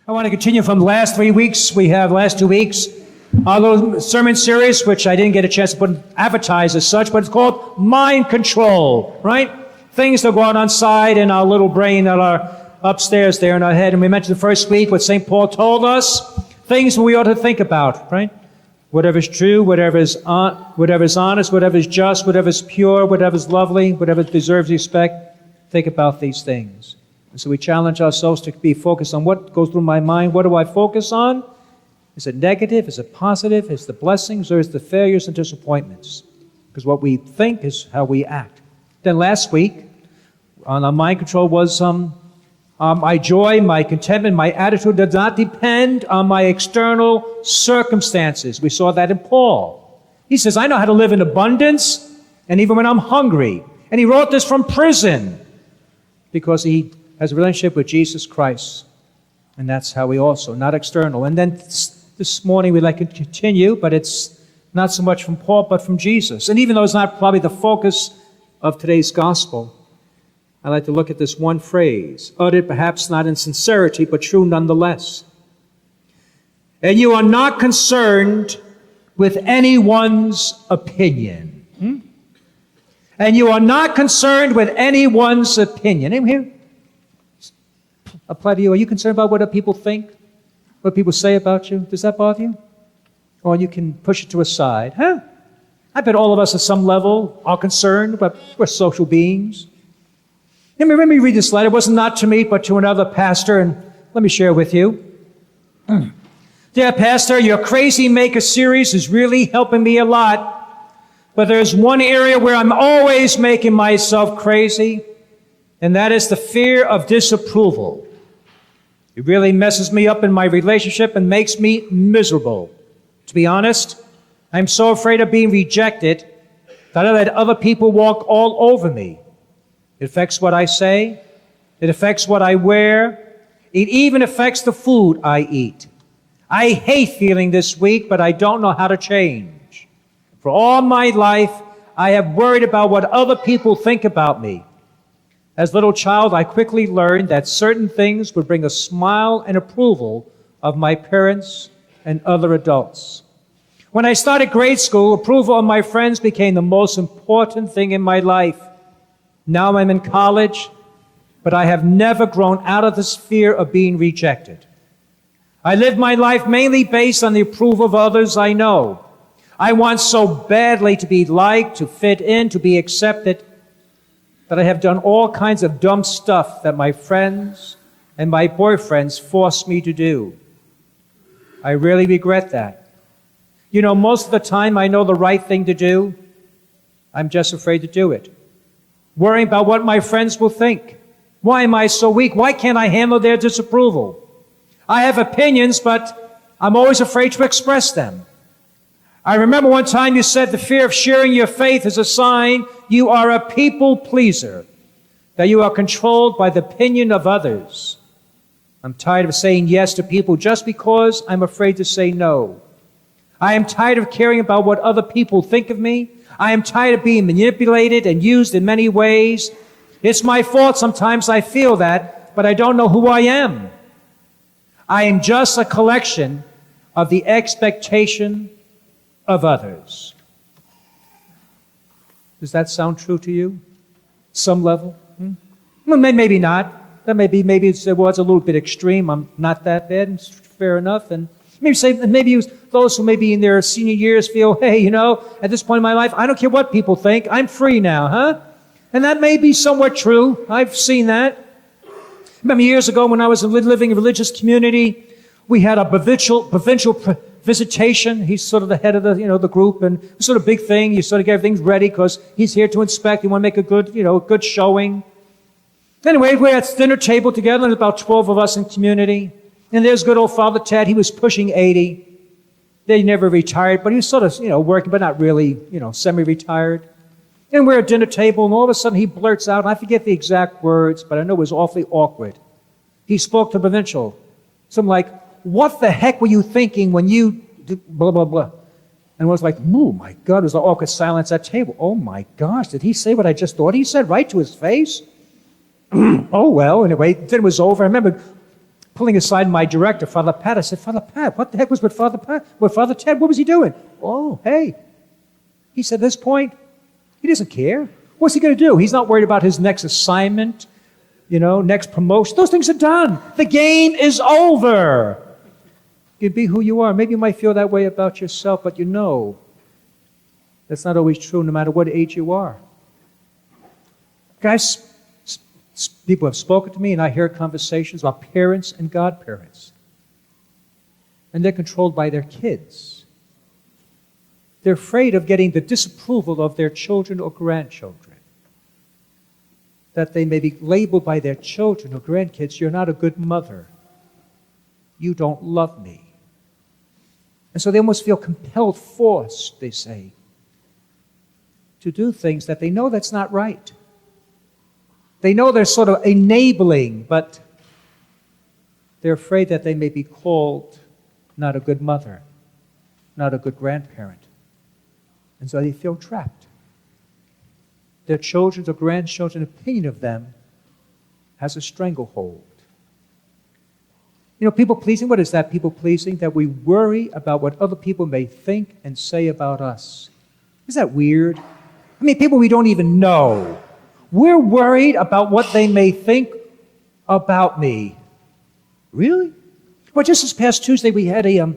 I want to continue from the last 3 weeks. We have last 2 weeks, our little sermon series, which I didn't get a chance to advertise as such, but it's called Mind Control, right? Things that go on inside in our little brain that are upstairs there in our head. And we mentioned the first week what St. Paul told us, things we ought to think about, right? Whatever is true, whatever is honest, whatever is just, whatever is pure, whatever is lovely, whatever deserves respect, think about these things. And so we challenge ourselves to be focused on what goes through my mind. What do I focus on? Is it negative? Is it positive? Is it the blessings or is it the failures and disappointments? Because what we think is how we act. Then last week, on our mind control was my joy, my contentment, my attitude does not depend on my external circumstances. We saw that in Paul. He says, I know how to live in abundance, and even when I'm hungry. And he wrote this from prison because he has a relationship with Jesus Christ. And that's how we also, not external. And then this morning we'd like to continue, but it's not so much from Paul, but from Jesus. And even though it's not probably the focus of today's gospel, I'd like to look at this one phrase, uttered perhaps not in sincerity, but true nonetheless. And you are not concerned with anyone's opinion. And you are not concerned with anyone's opinion. Anyone here? Apply to you. Are you concerned about what people think? What people say about you? Does that bother you? Or you can push it to a side. I bet all of us at some level are concerned, but we're social beings. Let me read this letter. It wasn't not to me, but to another pastor, and let me share with you. Dear Pastor, your Crazy Maker series is really helping me a lot, but there's one area where I'm always making myself crazy, and that is the fear of disapproval. It really messes me up in my relationship and makes me miserable. To be honest, I'm so afraid of being rejected that I let other people walk all over me. It affects what I say. It affects what I wear. It even affects the food I eat. I hate feeling this weak, but I don't know how to change. For all my life, I have worried about what other people think about me. As a little child, I quickly learned that certain things would bring a smile and approval of my parents and other adults. When I started grade school, approval of my friends became the most important thing in my life. Now I'm in college, but I have never grown out of this fear of being rejected. I live my life mainly based on the approval of others I know. I want so badly to be liked, to fit in, to be accepted, that I have done all kinds of dumb stuff that my friends and my boyfriends forced me to do. I really regret that. You know, most of the time I know the right thing to do. I'm just afraid to do it. Worrying about what my friends will think. Why am I so weak? Why can't I handle their disapproval? I have opinions, but I'm always afraid to express them. I remember one time you said the fear of sharing your faith is a sign you are a people pleaser, that you are controlled by the opinion of others. I'm tired of saying yes to people just because I'm afraid to say no. I am tired of caring about what other people think of me. I am tired of being manipulated and used in many ways. It's my fault sometimes I feel that, but I don't know who I am. I am just a collection of the expectation of others. Does that sound true to you? Some level? Well, maybe not. That maybe it was a little bit extreme. I'm not that bad. It's fair enough. And maybe those who may be in their senior years feel, hey, you know, at this point in my life, I don't care what people think. I'm free now, huh? And that may be somewhat true. I've seen that. Remember years ago when I was living in a religious community, we had a provincial visitation. He's sort of the head of the group, and it's sort of a big thing. You sort of get everything ready because he's here to inspect. You want to make a good showing. Anyway, we're at the dinner table together, and about 12 of us in community. And there's good old Father Ted. He was pushing 80. They never retired, but he was sort of, working, but not really, semi-retired. And we're at dinner table, and all of a sudden he blurts out, and I forget the exact words, but I know it was awfully awkward. He spoke to provincial. Something like, what the heck were you thinking when you did blah, blah, blah? And I was like, oh my God, there was an awkward silence at table. Oh my gosh, did he say what I just thought he said right to his face? Oh well, anyway, dinner was over. I remember pulling aside my director, Father Pat. I said, Father Pat, what the heck was with Father Pat? With Father Ted, what was he doing? Oh, hey. He said, at this point, he doesn't care. What's he going to do? He's not worried about his next assignment, next promotion. Those things are done. The game is over. You can be who you are. Maybe you might feel that way about yourself, but that's not always true no matter what age you are. Guys, people have spoken to me, and I hear conversations about parents and godparents. And they're controlled by their kids. They're afraid of getting the disapproval of their children or grandchildren. That they may be labeled by their children or grandkids, you're not a good mother. You don't love me. And so they almost feel compelled, forced, they say, to do things that they know that's not right. They know they're sort of enabling, but they're afraid that they may be called not a good mother, not a good grandparent. And so they feel trapped. Their children's or grandchildren's opinion of them has a stranglehold. People pleasing, what is that, people pleasing? That we worry about what other people may think and say about us. Is that weird? People we don't even know. We're worried about what they may think about me. Really? Well, just this past Tuesday, we had a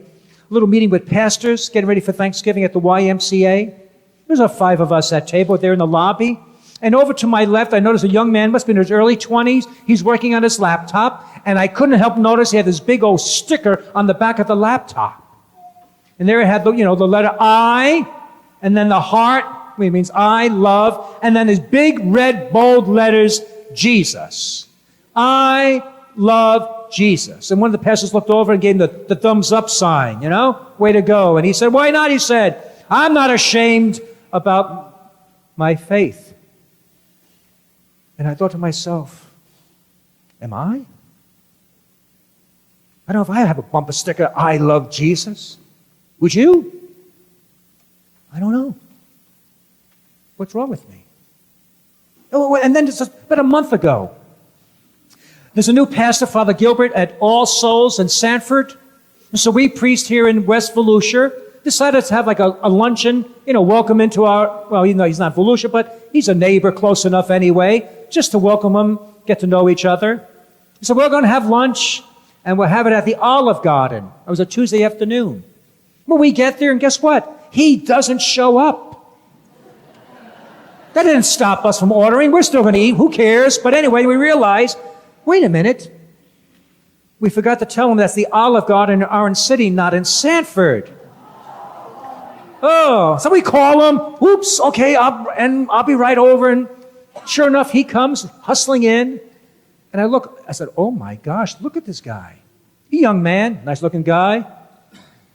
little meeting with pastors getting ready for Thanksgiving at the YMCA. There's 5 of us at table there in the lobby. And over to my left, I noticed a young man, must be in his early 20s. He's working on his laptop. And I couldn't help notice he had this big old sticker on the back of the laptop. And there it had the letter I, and then the heart, which means I love, and then these big red bold letters, Jesus. I love Jesus. And one of the pastors looked over and gave him the thumbs up sign, way to go. And he said, why not? He said, I'm not ashamed about my faith. And I thought to myself, am I? I don't know if I have a bumper sticker, I love Jesus. Would you? I don't know. What's wrong with me? Oh, and then just about a month ago, there's a new pastor, Father Gilbert, at All Souls in Sanford. And so we priests here in West Volusia decided to have like a luncheon, welcome into our, well, he's not Volusia, but he's a neighbor close enough anyway, just to welcome him, get to know each other. So we're going to have lunch, and we'll have it at the Olive Garden. It was a Tuesday afternoon. Well, we get there, and guess what? He doesn't show up. That didn't stop us from ordering. We're still going to eat. Who cares? But anyway, we realized, wait a minute. We forgot to tell him that's the Olive Garden in Orange City, not in Sanford. Oh, so we call him. Oops, okay, I'll be right over. And sure enough, he comes hustling in. And I said, oh my gosh, look at this guy. He's a young man, nice looking guy.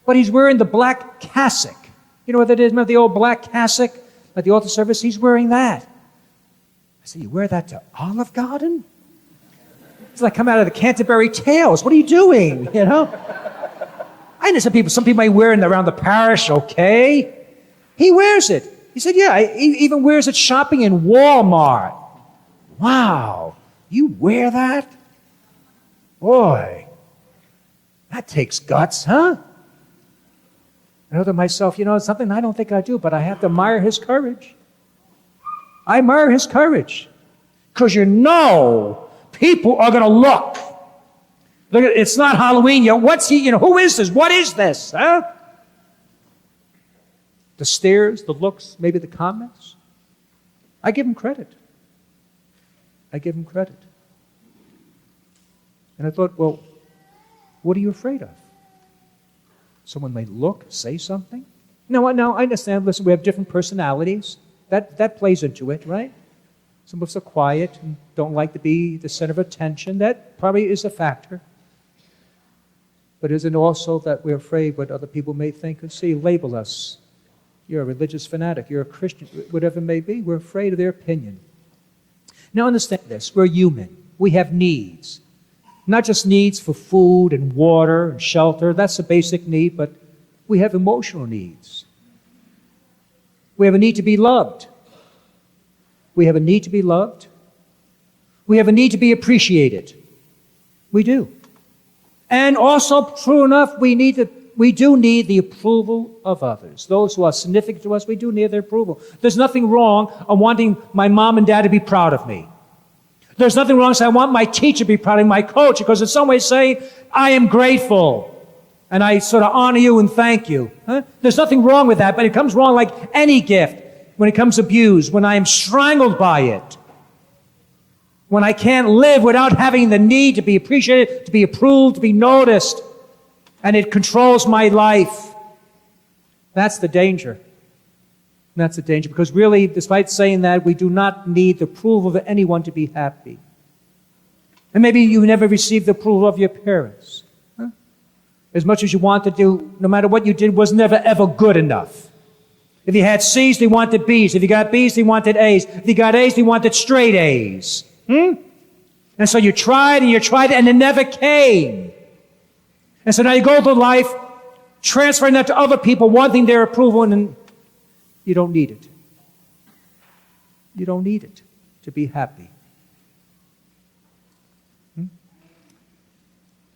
But he's wearing the black cassock. You know what that is? Remember the old black cassock at the altar service? He's wearing that. I said, you wear that to Olive Garden? It's like come out of the Canterbury Tales. What are you doing? I know some people might wear it around the parish, okay? He wears it. He said, yeah, he even wears it shopping in Walmart. Wow, you wear that? Boy, that takes guts, huh? I know to myself, it's something I don't think I do, but I have to admire his courage. I admire his courage. Because people are going to look. Look, it's not Halloween. What's he, who is this? What is this? Huh? The stares, the looks, maybe the comments. I give him credit. And I thought, well, what are you afraid of? Someone may look, say something? No, I understand. Listen, we have different personalities. That plays into it, right? Some of us are quiet and don't like to be the center of attention. That probably is a factor. But isn't it also that we're afraid what other people may think and see, label us? You're a religious fanatic, you're a Christian, whatever it may be. We're afraid of their opinion. Now understand this, we're human. We have needs. Not just needs for food and water and shelter, that's a basic need, but we have emotional needs. We have a need to be loved. We have a need to be loved. We have a need to be appreciated. We do. And also, true enough, we do need the approval of others. Those who are significant to us, we do need their approval. There's nothing wrong on wanting my mom and dad to be proud of me. There's nothing wrong saying I want my teacher to be proud of me, my coach, because in some way saying, I am grateful. And I sort of honor you and thank you. There's nothing wrong with that, but it comes wrong like any gift when it comes abused, when I am strangled by it, when I can't live without having the need to be appreciated, to be approved, to be noticed, and it controls my life. That's the danger. That's the danger, because really, despite saying that, we do not need the approval of anyone to be happy. And maybe you never received the approval of your parents. As much as you want to do, no matter what you did, was never ever good enough. If you had C's, they wanted B's. If you got B's, they wanted A's. If you got A's, they wanted straight A's. And so you tried, and it never came. And so now you go through life transferring that to other people, wanting their approval, and you don't need it. You don't need it to be happy. The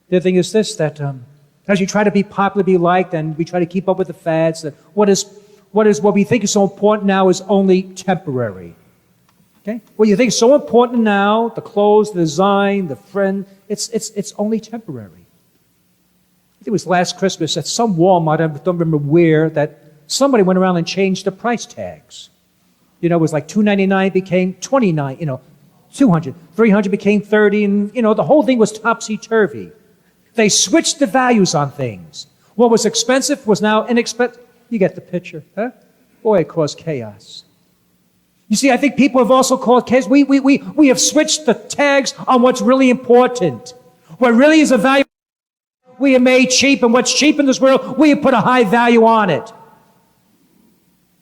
other thing is this, that as you try to be popular, be liked, and we try to keep up with the fads, that what we think is so important now is only temporary. Okay? What you think is so important now, the clothes, the design, the friend, it's only temporary. I think it was last Christmas at some Walmart, I don't remember where, that somebody went around and changed the price tags. It was like $2.99 became $29, $200, $300 became $30, and the whole thing was topsy-turvy. They switched the values on things. What was expensive was now inexpensive. You get the picture, huh? Boy, it caused chaos. You see, I think people have also caused chaos. We have switched the tags on what's really important. What really is a value, we have made cheap, and what's cheap in this world, we have put a high value on it.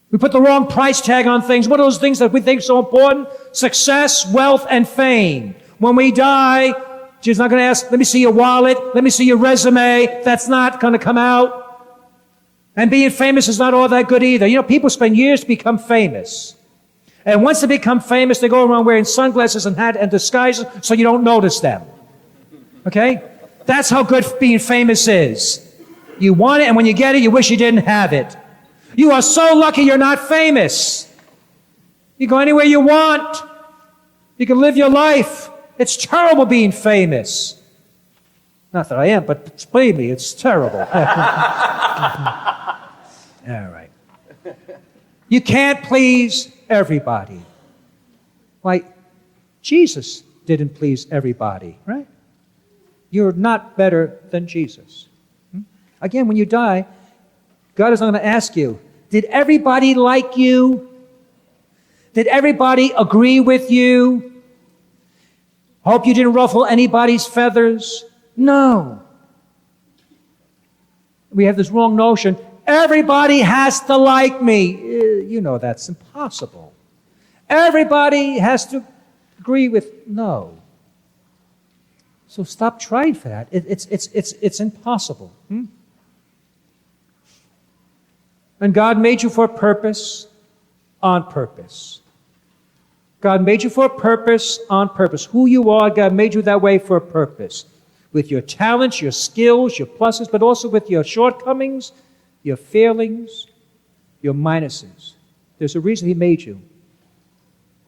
We put the wrong price tag on things. What are those things that we think are so important? Success, wealth, and fame. When we die, Jesus not going to ask, let me see your wallet, let me see your resume. That's not going to come out. And being famous is not all that good either. People spend years to become famous. And once they become famous, they go around wearing sunglasses and hat and disguises so you don't notice them. Okay? That's how good being famous is. You want it, and when you get it, you wish you didn't have it. You are so lucky you're not famous. You go anywhere you want. You can live your life. It's terrible being famous. Not that I am, but believe me, it's terrible. All right. You can't please everybody. Like, Jesus didn't please everybody, right? You're not better than Jesus. Again, when you die, God is not going to ask you, did everybody like you? Did everybody agree with you? Hope you didn't ruffle anybody's feathers? No. We have this wrong notion. Everybody has to like me. That's impossible. Everybody has to agree with, no. So stop trying for that. It's impossible. And God made you for a purpose, on purpose. God made you for a purpose, on purpose. Who you are, God made you that way for a purpose. With your talents, your skills, your pluses, but also with your shortcomings, your failings, your minuses. There's a reason He made you.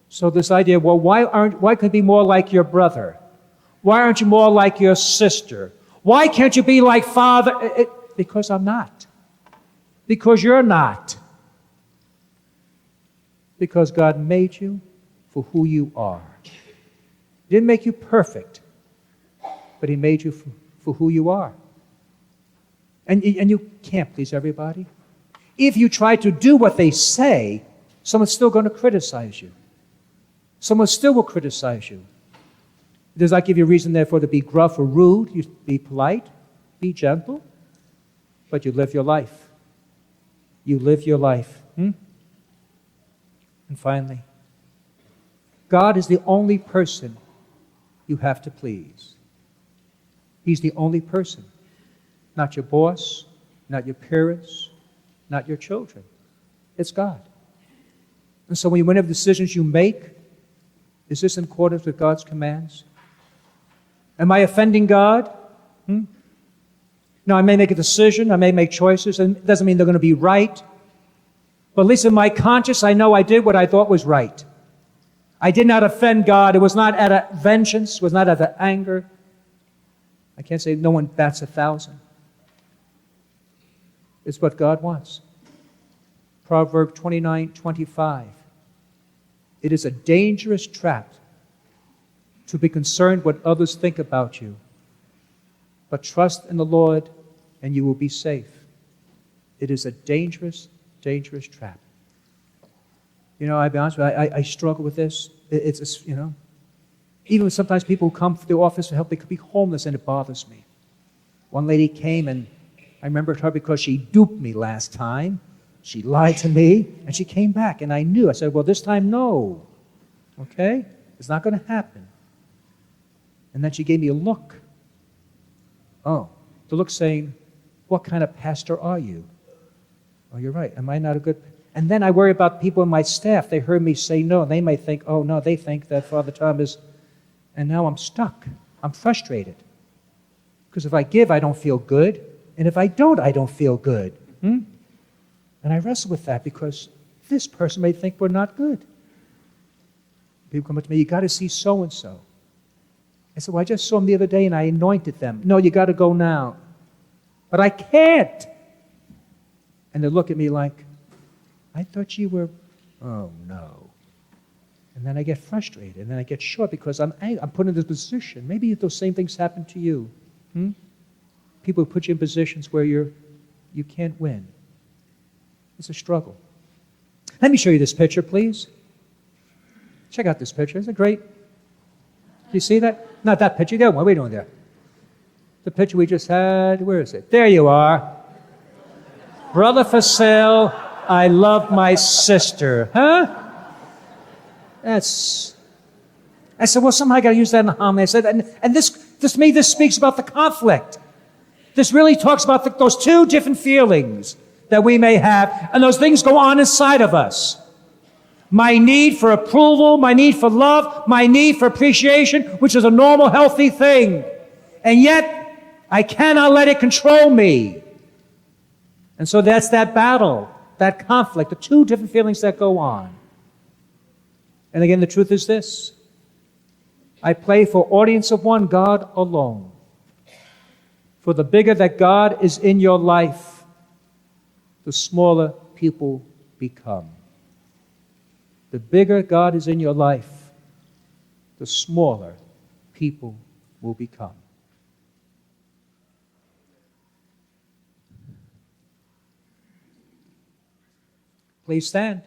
So this idea, well, why can't you be more like your brother? Why aren't you more like your sister? Why can't you be like Father? Because I'm not. Because you're not. Because God made you for who you are. He didn't make you perfect, but He made you for who you are. And you can't please everybody. If you try to do what they say, someone's still going to criticize you. Someone still will criticize you. Does that give you a reason, therefore, to be gruff or rude? You be polite, be gentle, but you live your life. You live your life. And finally, God is the only person you have to please. He's the only person. Not your boss, not your parents, not your children. It's God. And so whenever decisions you make, is this in accordance with God's commands? Am I offending God? Now, I may make a decision, I may make choices, and it doesn't mean they're going to be right. But at least in my conscience, I know I did what I thought was right. I did not offend God. It was not out of vengeance, it was not out of anger. I can't say no one bats 1,000. It's what God wants. Proverbs 29:25. It is a dangerous trap to be concerned what others think about you. But trust in the Lord and you will be safe. It is a dangerous, dangerous trap. You know, I'll be honest with you, I struggle with this. It's, you know, even sometimes people who come to the office for help, they could be homeless and it bothers me. One lady came and I remembered her because she duped me last time. She lied to me and she came back and I knew. I said, well, this time, no. Okay? It's not going to happen. And then she gave me a look. Oh, the look saying, what kind of pastor are you? Oh, you're right. Am I not a good... And then I worry about people in my staff. They heard me say no. And they may think, oh, no, they think that Father Tom is... And now I'm stuck. I'm frustrated. Because if I give, I don't feel good. And if I don't, I don't feel good. And I wrestle with that because this person may think we're not good. People come up to me, you got to see so-and-so. I said, well, I just saw them the other day and I anointed them. No, you got to go now. But I can't. And they look at me like, I thought you were, oh no. And then I get frustrated and then I get short because I'm put in this position. Maybe those same things happen to you. People who put you in positions where you can't win. It's a struggle. Let me show you this picture, please. Check out this picture. Isn't it great? Do you see that? Not that picture. The other one. What are we doing there? The picture we just had. Where is it? There you are. Brother for sale. I love my sister. Huh? I said, well, somehow I got to use that in the homily. I said, and this speaks about the conflict. This really talks about those two different feelings that we may have, and those things go on inside of us. My need for approval, my need for love, my need for appreciation, which is a normal, healthy thing. And yet, I cannot let it control me. And so that's that battle, that conflict, the two different feelings that go on. And again, the truth is this. I play for audience of one, God alone. For the bigger that God is in your life, the smaller people become. The bigger God is in your life, the smaller people will become. Please stand.